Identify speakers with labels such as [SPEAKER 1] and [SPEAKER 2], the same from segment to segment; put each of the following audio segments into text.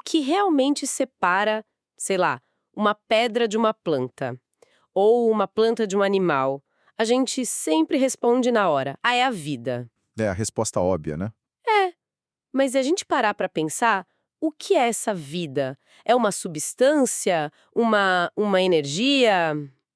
[SPEAKER 1] que realmente separa, sei lá, uma pedra de uma planta ou uma planta de um animal, a gente sempre responde na hora: ah, é a vida.
[SPEAKER 2] É a resposta óbvia, né?
[SPEAKER 1] É, mas se a gente parar para pensar, o que é essa vida? É uma substância? Uma energia?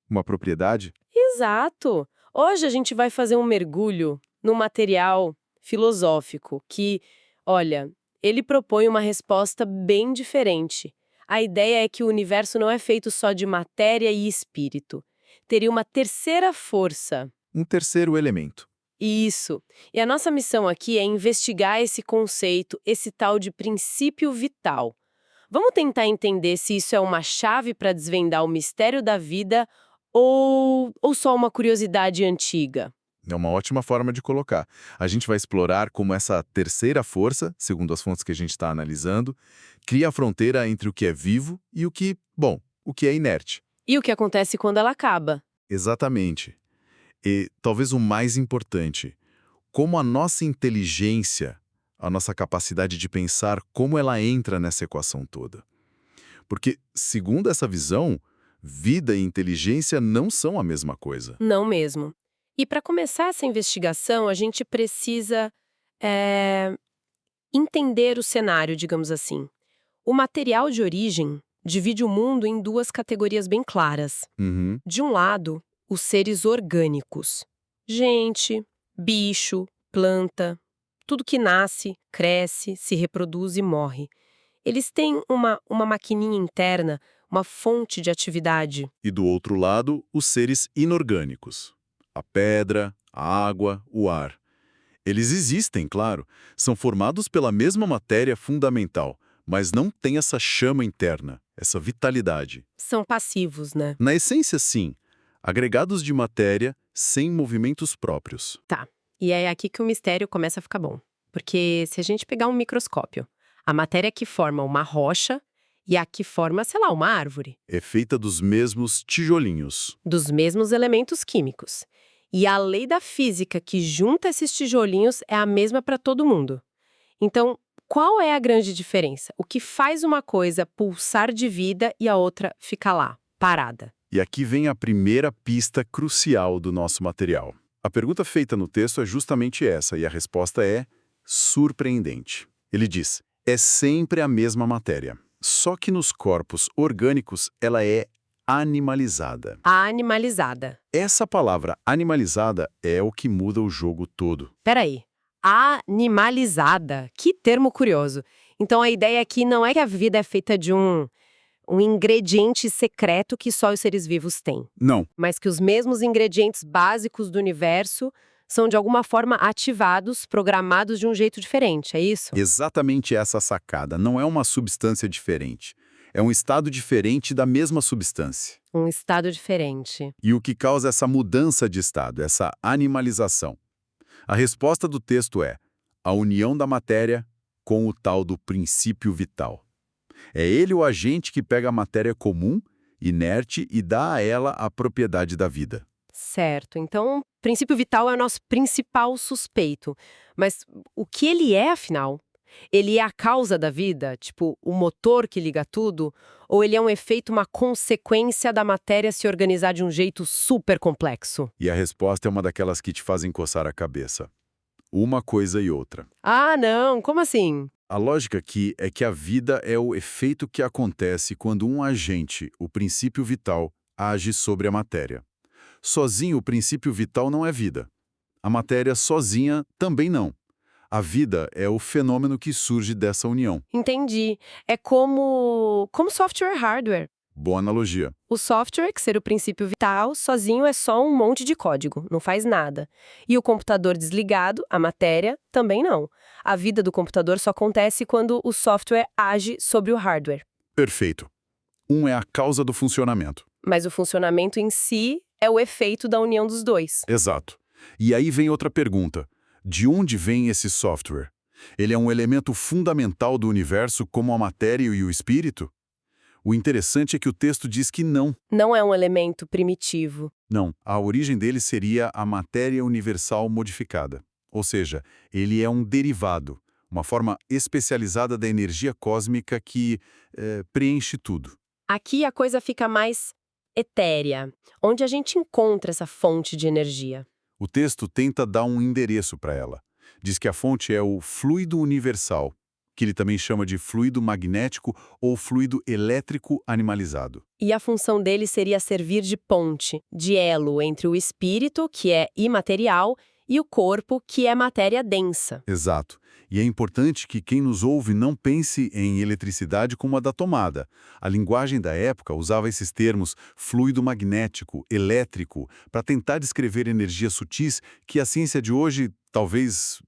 [SPEAKER 2] Uma propriedade?
[SPEAKER 1] Exato! Hoje a gente vai fazer um mergulho no material filosófico que, olha, ele propõe uma resposta bem diferente. A ideia é que o universo não é feito só de matéria e espírito. Teria uma terceira força.
[SPEAKER 2] Um terceiro elemento.
[SPEAKER 1] Isso. E a nossa missão aqui é investigar esse conceito, esse tal de princípio vital. Vamos tentar entender se isso é uma chave para desvendar o mistério da vida ou só uma curiosidade antiga.
[SPEAKER 2] É uma ótima forma de colocar. A gente vai explorar como essa terceira força, segundo as fontes que a gente está analisando, cria a fronteira entre o que é vivo e o que, bom, o que é inerte.
[SPEAKER 1] E o que acontece quando ela acaba?
[SPEAKER 2] Exatamente. E talvez o mais importante, como a nossa inteligência, a nossa capacidade de pensar, como ela entra nessa equação toda. Porque, segundo essa visão, vida e inteligência não são a mesma coisa.
[SPEAKER 1] Não mesmo. E para começar essa investigação, a gente precisa é, entender o cenário, digamos assim. O material de origem divide o mundo em duas categorias bem claras.
[SPEAKER 2] Uhum.
[SPEAKER 1] De um lado, os seres orgânicos. Gente, bicho, planta, tudo que nasce, cresce, se reproduz e morre. Eles têm uma maquininha interna, uma fonte de atividade.
[SPEAKER 2] E do outro lado, os seres inorgânicos. A pedra, a água, o ar. Eles existem, claro, são formados pela mesma matéria fundamental, mas não têm essa chama interna, essa vitalidade.
[SPEAKER 1] São passivos, né?
[SPEAKER 2] Na essência, sim, agregados de matéria sem movimentos próprios.
[SPEAKER 1] Tá. E é aqui que o mistério começa a ficar bom. Porque se a gente pegar um microscópio, a matéria que forma uma rocha e a que forma, sei lá, uma árvore,
[SPEAKER 2] É feita dos mesmos tijolinhos.
[SPEAKER 1] dos mesmos elementos químicos. E a lei da física que junta esses tijolinhos é a mesma para todo mundo. Então, qual é a grande diferença? O que faz uma coisa pulsar de vida e a outra ficar lá, parada?
[SPEAKER 2] E aqui vem a primeira pista crucial do nosso material. A pergunta feita no texto é justamente essa, e a resposta é surpreendente. Ele diz, é sempre a mesma matéria, só que nos corpos orgânicos ela é animalizada.
[SPEAKER 1] A animalizada.
[SPEAKER 2] Essa palavra animalizada é o que muda o jogo todo.
[SPEAKER 1] Peraí. Animalizada. Que termo curioso. Então a ideia aqui não é que a vida é feita de um ingrediente secreto que só os seres vivos têm,
[SPEAKER 2] Não,
[SPEAKER 1] mas que os mesmos ingredientes básicos do universo são de alguma forma ativados, programados de um jeito diferente, é isso?
[SPEAKER 2] exatamente essa sacada. Não é uma substância diferente. É um estado diferente da mesma substância.
[SPEAKER 1] Um estado diferente.
[SPEAKER 2] E o que causa essa mudança de estado, essa animalização? A resposta do texto é a união da matéria com o tal do princípio vital. É ele o agente que pega a matéria comum, inerte, e dá a ela a propriedade da vida.
[SPEAKER 1] Certo. Então, o princípio vital é o nosso principal suspeito. Mas o que ele é, afinal? Ele é a causa da vida? Tipo, o motor que liga tudo? Ou ele é um efeito, uma consequência da matéria se organizar de um jeito super complexo?
[SPEAKER 2] E a resposta é uma daquelas que te fazem coçar a cabeça. Uma coisa e outra.
[SPEAKER 1] Ah, não! Como assim?
[SPEAKER 2] A lógica aqui é que a vida é o efeito que acontece quando um agente, o princípio vital, age sobre a matéria. Sozinho, o princípio vital não é vida. A matéria sozinha também não. A vida é o fenômeno que surge dessa união.
[SPEAKER 1] Entendi. É como software e hardware.
[SPEAKER 2] Boa analogia.
[SPEAKER 1] O software, que ser o princípio vital, sozinho é só um monte de código, não faz nada. E o computador desligado, a matéria, também não. A vida do computador só acontece quando o software age sobre o hardware.
[SPEAKER 2] Perfeito. Um é a causa do funcionamento.
[SPEAKER 1] Mas o funcionamento em si é o efeito da união dos dois.
[SPEAKER 2] Exato. E aí vem outra pergunta. De onde vem esse software? Ele é um elemento fundamental do universo como a matéria e o espírito? O interessante é que o texto diz que não.
[SPEAKER 1] Não é um elemento primitivo.
[SPEAKER 2] Não, a origem dele seria a matéria universal modificada. Ou seja, ele é um derivado, uma forma especializada da energia cósmica que preenche tudo.
[SPEAKER 1] Aqui a coisa fica mais etérea. Onde a gente encontra essa fonte de energia?
[SPEAKER 2] O texto tenta dar um endereço para ela. Diz que a fonte é o fluido universal, que ele também chama de fluido magnético ou fluido elétrico animalizado.
[SPEAKER 1] E a função dele seria servir de ponte, de elo entre o espírito, que é imaterial, e o corpo, que é matéria densa.
[SPEAKER 2] Exato. E é importante que quem nos ouve não pense em eletricidade como a da tomada. A linguagem da época usava esses termos fluido magnético, elétrico, para tentar descrever energias sutis que a ciência de hoje talvez,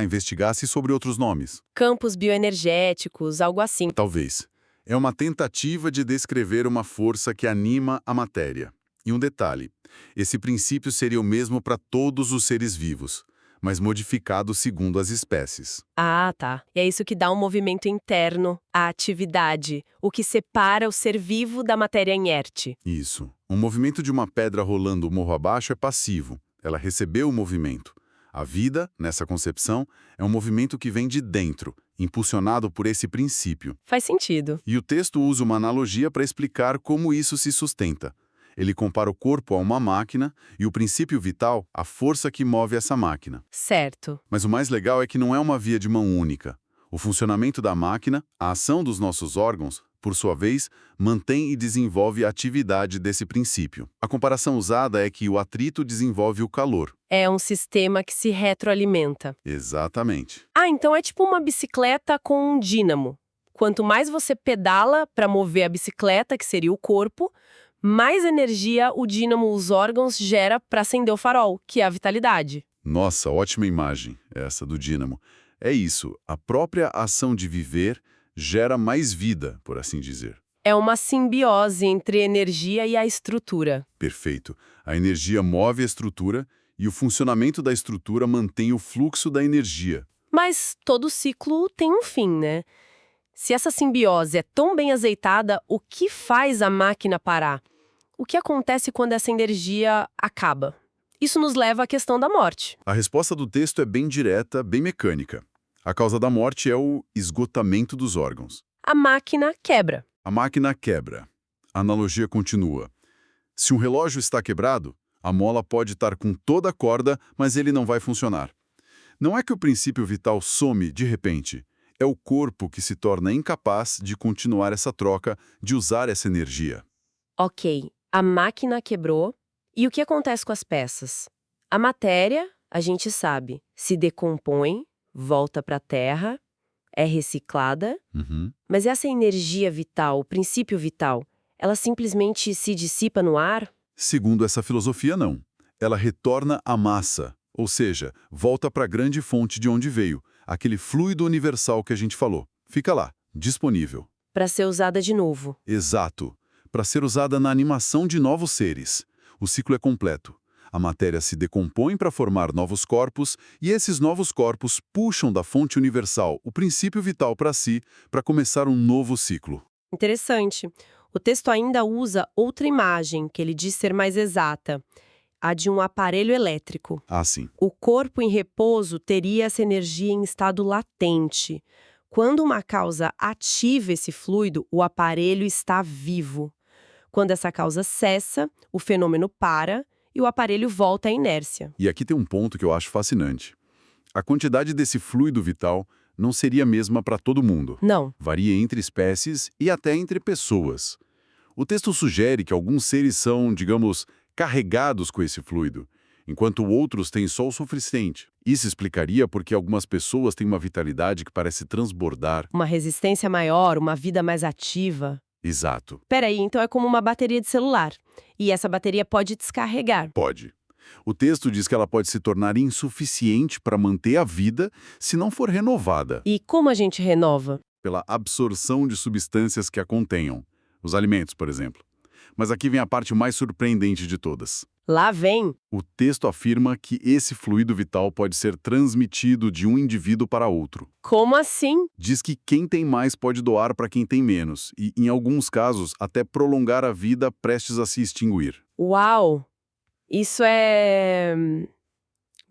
[SPEAKER 2] investigasse sobre outros nomes.
[SPEAKER 1] Campos bioenergéticos, algo assim.
[SPEAKER 2] Talvez. É uma tentativa de descrever uma força que anima a matéria. E um detalhe, esse princípio seria o mesmo para todos os seres vivos, mas modificado segundo as espécies.
[SPEAKER 1] Ah, tá. E é isso que dá um movimento interno, a atividade, o que separa o ser vivo da matéria inerte.
[SPEAKER 2] Isso. O movimento de uma pedra rolando morro abaixo é passivo. Ela recebeu o movimento. A vida, nessa concepção, é um movimento que vem de dentro, impulsionado por esse princípio.
[SPEAKER 1] Faz sentido.
[SPEAKER 2] E o texto usa uma analogia para explicar como isso se sustenta. Ele compara o corpo a uma máquina e o princípio vital à força que move essa máquina.
[SPEAKER 1] Certo.
[SPEAKER 2] Mas o mais legal é que não é uma via de mão única. O funcionamento da máquina, a ação dos nossos órgãos, por sua vez, mantém e desenvolve a atividade desse princípio. A comparação usada é que o atrito desenvolve o calor.
[SPEAKER 1] É um sistema que se retroalimenta.
[SPEAKER 2] Exatamente.
[SPEAKER 1] Ah, então é tipo uma bicicleta com um dínamo. Quanto mais você pedala para mover a bicicleta, que seria o corpo, mais energia o dínamo, os órgãos, gera para acender o farol, que é a vitalidade.
[SPEAKER 2] Nossa, ótima imagem, essa do dínamo. É isso, a própria ação de viver gera mais vida, por assim dizer.
[SPEAKER 1] É uma simbiose entre energia e a estrutura.
[SPEAKER 2] Perfeito. A energia move a estrutura e o funcionamento da estrutura mantém o fluxo da energia.
[SPEAKER 1] Mas todo ciclo tem um fim, né? Se essa simbiose é tão bem azeitada, o que faz a máquina parar? O que acontece quando essa energia acaba? Isso nos leva à questão da morte.
[SPEAKER 2] A resposta do texto é bem direta, bem mecânica. A causa da morte é o esgotamento dos órgãos.
[SPEAKER 1] A máquina quebra.
[SPEAKER 2] A máquina quebra. A analogia continua. Se um relógio está quebrado, a mola pode estar com toda a corda, mas ele não vai funcionar. Não é que o princípio vital some de repente. É o corpo que se torna incapaz de continuar essa troca, de usar essa energia.
[SPEAKER 1] Ok, a máquina quebrou. E o que acontece com as peças? A matéria, a gente sabe, se decompõe, volta para a Terra, é reciclada. Mas essa energia vital, o princípio vital, ela simplesmente se dissipa no ar?
[SPEAKER 2] Segundo essa filosofia, não. Ela retorna à massa, ou seja, volta para a grande fonte de onde veio, aquele fluido universal que a gente falou. Fica lá, disponível.
[SPEAKER 1] Para ser usada de novo.
[SPEAKER 2] Exato. Para ser usada na animação de novos seres. O ciclo é completo. A matéria se decompõe para formar novos corpos e esses novos corpos puxam da fonte universal o princípio vital para si, para começar um novo ciclo.
[SPEAKER 1] Interessante. O texto ainda usa outra imagem, que ele diz ser mais exata, a de um aparelho elétrico.
[SPEAKER 2] Ah, sim.
[SPEAKER 1] O corpo em repouso teria essa energia em estado latente. Quando uma causa ativa esse fluido, o aparelho está vivo. Quando essa causa cessa, o fenômeno para e o aparelho volta à inércia.
[SPEAKER 2] E aqui tem um ponto que eu acho fascinante. A quantidade desse fluido vital não seria a mesma para todo mundo.
[SPEAKER 1] Não.
[SPEAKER 2] Varia entre espécies e até entre pessoas. O texto sugere que alguns seres são, digamos, carregados com esse fluido, enquanto outros têm só o suficiente. Isso explicaria porque algumas pessoas têm uma vitalidade que parece transbordar.
[SPEAKER 1] Uma resistência maior, uma vida mais ativa.
[SPEAKER 2] Exato.
[SPEAKER 1] Peraí, então é como uma bateria de celular. E essa bateria pode descarregar.
[SPEAKER 2] Pode. O texto diz que ela pode se tornar insuficiente para manter a vida se não for renovada.
[SPEAKER 1] E como a gente renova?
[SPEAKER 2] Pela absorção de substâncias que a contenham. Os alimentos, por exemplo. Mas aqui vem a parte mais surpreendente de todas.
[SPEAKER 1] Lá vem.
[SPEAKER 2] O texto afirma que esse fluido vital pode ser transmitido de um indivíduo para outro.
[SPEAKER 1] Como assim?
[SPEAKER 2] Diz que quem tem mais pode doar para quem tem menos e, em alguns casos, até prolongar a vida prestes a se extinguir.
[SPEAKER 1] Uau! Isso é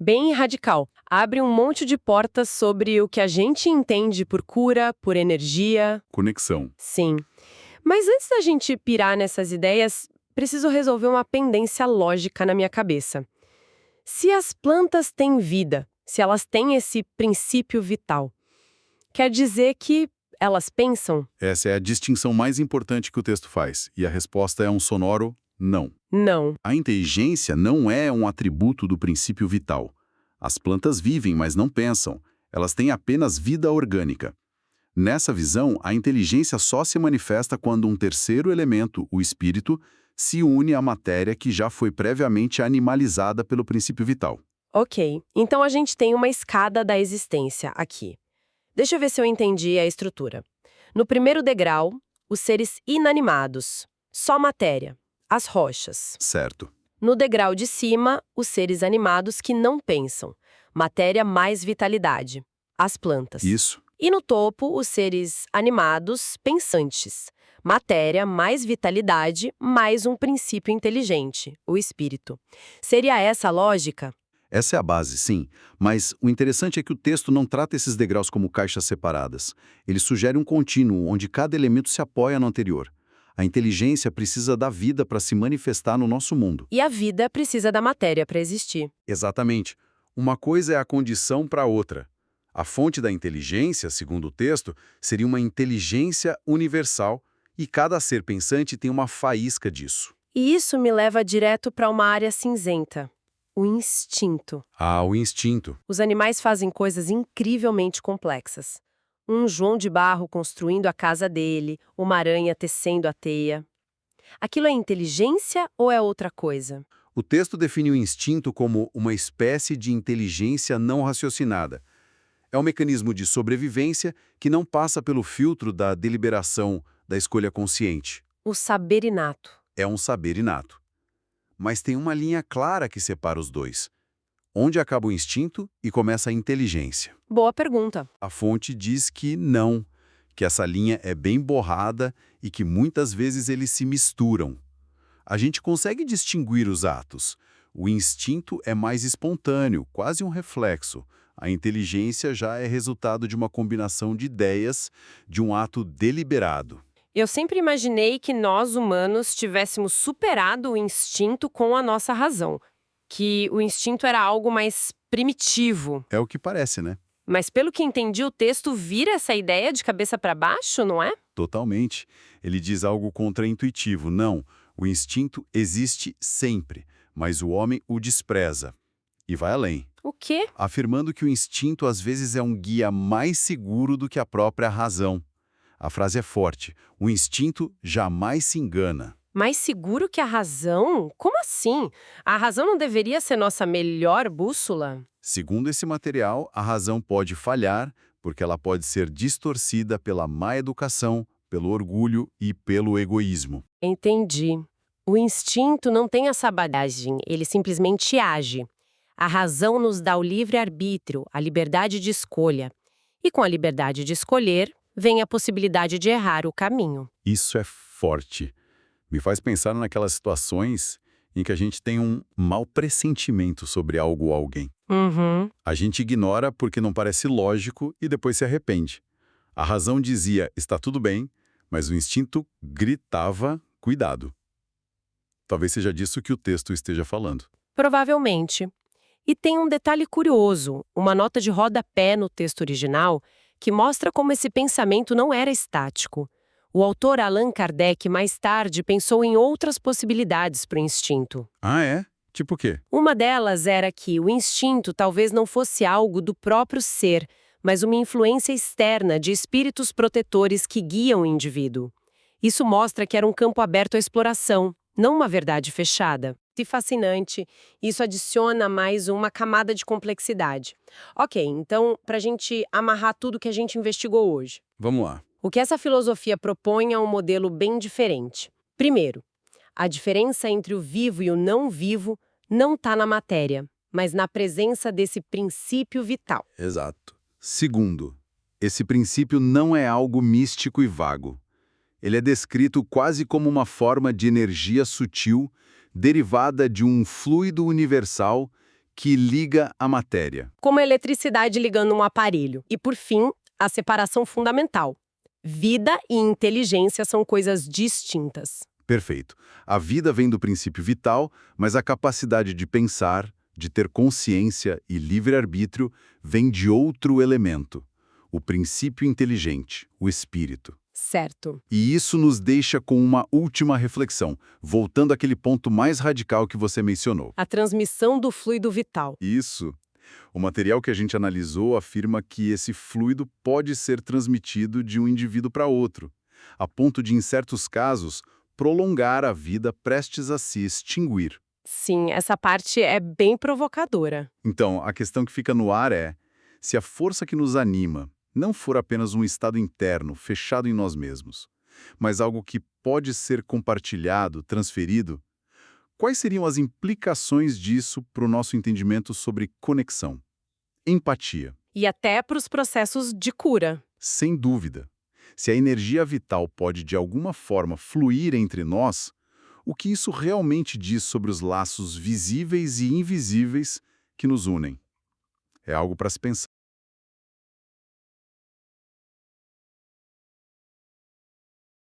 [SPEAKER 1] bem radical. Abre um monte de portas sobre o que a gente entende por cura, por energia.
[SPEAKER 2] Conexão.
[SPEAKER 1] Sim. Mas antes da gente pirar nessas ideias, preciso resolver uma pendência lógica na minha cabeça. Se as plantas têm vida, se elas têm esse princípio vital, quer dizer que elas pensam?
[SPEAKER 2] Essa é a distinção mais importante que o texto faz, e a resposta é um sonoro não.
[SPEAKER 1] Não.
[SPEAKER 2] A inteligência não é um atributo do princípio vital. As plantas vivem, mas não pensam. Elas têm apenas vida orgânica. Nessa visão, a inteligência só se manifesta quando um terceiro elemento, o espírito, se une à matéria que já foi previamente animalizada pelo princípio vital.
[SPEAKER 1] Ok, então a gente tem uma escada da existência aqui. Deixa eu ver se eu entendi a estrutura. No primeiro degrau, os seres inanimados, só matéria, as rochas.
[SPEAKER 2] Certo.
[SPEAKER 1] No degrau de cima, os seres animados que não pensam, matéria mais vitalidade, as plantas.
[SPEAKER 2] Isso.
[SPEAKER 1] E no topo, os seres animados pensantes, matéria mais vitalidade mais um princípio inteligente, o espírito. Seria essa a lógica?
[SPEAKER 2] Essa é a base, sim. Mas o interessante é que o texto não trata esses degraus como caixas separadas. Ele sugere um contínuo, onde cada elemento se apoia no anterior. A inteligência precisa da vida para se manifestar no nosso mundo.
[SPEAKER 1] E a vida precisa da matéria para existir.
[SPEAKER 2] Exatamente. Uma coisa é a condição para a outra. A fonte da inteligência, segundo o texto, seria uma inteligência universal, e cada ser pensante tem uma faísca disso.
[SPEAKER 1] E isso me leva direto para uma área cinzenta. O instinto.
[SPEAKER 2] Ah, o instinto.
[SPEAKER 1] Os animais fazem coisas incrivelmente complexas. Um João de Barro construindo a casa dele, uma aranha tecendo a teia. Aquilo é inteligência ou é outra coisa?
[SPEAKER 2] O texto define o instinto como uma espécie de inteligência não raciocinada. É um mecanismo de sobrevivência que não passa pelo filtro da deliberação, da escolha consciente.
[SPEAKER 1] O saber inato.
[SPEAKER 2] É um saber inato. Mas tem uma linha clara que separa os dois. Onde acaba o instinto e começa a inteligência?
[SPEAKER 1] Boa pergunta.
[SPEAKER 2] A fonte diz que não, que essa linha é bem borrada e que muitas vezes eles se misturam. A gente consegue distinguir os atos. O instinto é mais espontâneo, quase um reflexo. A inteligência já é resultado de uma combinação de ideias, de um ato deliberado.
[SPEAKER 1] Eu sempre imaginei que nós, humanos, tivéssemos superado o instinto com a nossa razão. Que o instinto era algo mais primitivo.
[SPEAKER 2] É o que parece, né?
[SPEAKER 1] Mas pelo que entendi, o texto vira essa ideia de cabeça para baixo, não é?
[SPEAKER 2] Totalmente. Ele diz algo contraintuitivo. Não, o instinto existe sempre, mas o homem o despreza. E vai além.
[SPEAKER 1] O quê?
[SPEAKER 2] Afirmando que o instinto às vezes é um guia mais seguro do que a própria razão. A frase é forte. O instinto jamais se engana.
[SPEAKER 1] Mais seguro que a razão? Como assim? A razão não deveria ser nossa melhor bússola?
[SPEAKER 2] Segundo esse material, a razão pode falhar porque ela pode ser distorcida pela má educação, pelo orgulho e pelo egoísmo.
[SPEAKER 1] Entendi. O instinto não tem essa bagagem, ele simplesmente age. A razão nos dá o livre-arbítrio, a liberdade de escolha. E com a liberdade de escolher, vem a possibilidade de errar o caminho.
[SPEAKER 2] Isso é forte. Me faz pensar naquelas situações em que a gente tem um mau pressentimento sobre algo ou alguém.
[SPEAKER 1] Uhum.
[SPEAKER 2] A gente ignora porque não parece lógico e depois se arrepende. A razão dizia, está tudo bem, mas o instinto gritava, cuidado. Talvez seja disso que o texto esteja falando.
[SPEAKER 1] Provavelmente. E tem um detalhe curioso, uma nota de rodapé no texto original, que mostra como esse pensamento não era estático. O autor Allan Kardec, mais tarde, pensou em outras possibilidades para o instinto.
[SPEAKER 2] Ah, é? Tipo o quê?
[SPEAKER 1] Uma delas era que o instinto talvez não fosse algo do próprio ser, mas uma influência externa de espíritos protetores que guiam o indivíduo. Isso mostra que era um campo aberto à exploração, não uma verdade fechada. E fascinante, isso adiciona mais uma camada de complexidade. Ok, então, para a gente amarrar tudo que a gente investigou hoje.
[SPEAKER 2] Vamos lá.
[SPEAKER 1] O que essa filosofia propõe é um modelo bem diferente. Primeiro, a diferença entre o vivo e o não vivo não está na matéria, mas na presença desse princípio vital.
[SPEAKER 2] Exato. Segundo, esse princípio não é algo místico e vago. Ele é descrito quase como uma forma de energia sutil derivada de um fluido universal que liga a matéria.
[SPEAKER 1] Como a eletricidade ligando um aparelho. E, por fim, a separação fundamental. Vida e inteligência são coisas distintas.
[SPEAKER 2] Perfeito. A vida vem do princípio vital, mas a capacidade de pensar, de ter consciência e livre-arbítrio vem de outro elemento, o princípio inteligente, o espírito.
[SPEAKER 1] Certo.
[SPEAKER 2] E isso nos deixa com uma última reflexão, voltando àquele ponto mais radical que você mencionou.
[SPEAKER 1] A transmissão do fluido vital.
[SPEAKER 2] Isso. O material que a gente analisou afirma que esse fluido pode ser transmitido de um indivíduo para outro, a ponto de, em certos casos, prolongar a vida prestes a se extinguir.
[SPEAKER 1] Sim, essa parte é bem provocadora.
[SPEAKER 2] Então, a questão que fica no ar é: se a força que nos anima não for apenas um estado interno fechado em nós mesmos, mas algo que pode ser compartilhado, transferido, quais seriam as implicações disso para o nosso entendimento sobre conexão, empatia?
[SPEAKER 1] E até para os processos de cura.
[SPEAKER 2] Sem dúvida. Se a energia vital pode de alguma forma fluir entre nós, o que isso realmente diz sobre os laços visíveis e invisíveis que nos unem? É algo para se pensar.